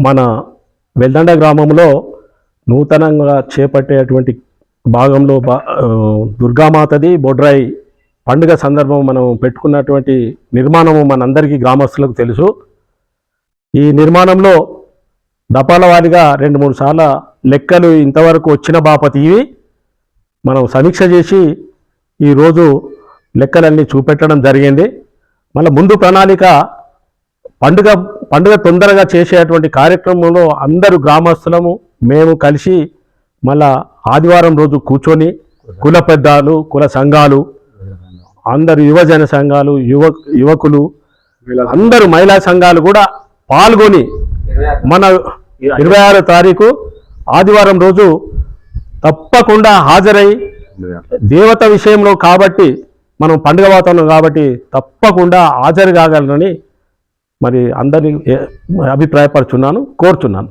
మన వెల్దండ గ్రామంలో నూతనంగా చేపట్టేటువంటి భాగంలో దుర్గామాతది బొడ్రాయి పండుగ సందర్భం మనం పెట్టుకున్నటువంటి నిర్మాణము మనందరికీ గ్రామస్తులకు తెలుసు. ఈ నిర్మాణంలో దపాల వారీగా 2-3 సార్ల లెక్కలు ఇంతవరకు వచ్చిన బాపతి ఇవి మనం సమీక్ష చేసి ఈరోజు లెక్కలన్నీ చూపెట్టడం జరిగింది. మళ్ళీ ముందు ప్రణాళిక పండుగ తొందరగా చేసేటువంటి కార్యక్రమంలో అందరూ గ్రామస్తులము మేము కలిసి మళ్ళా ఆదివారం రోజు కూర్చొని కుల పెద్దలు, కుల సంఘాలు, అందరు యువజన సంఘాలు, యువకులు అందరూ మహిళా సంఘాలు కూడా పాల్గొని మన 26వ తారీఖు ఆదివారం రోజు తప్పకుండా హాజరై దేవత విషయంలో కాబట్టి మనం పండుగ వాతావరణం కాబట్టి తప్పకుండా హాజరు కాగలరని మరి అందరినీ అభిప్రాయపరుచున్నాను, కోరుచున్నాను.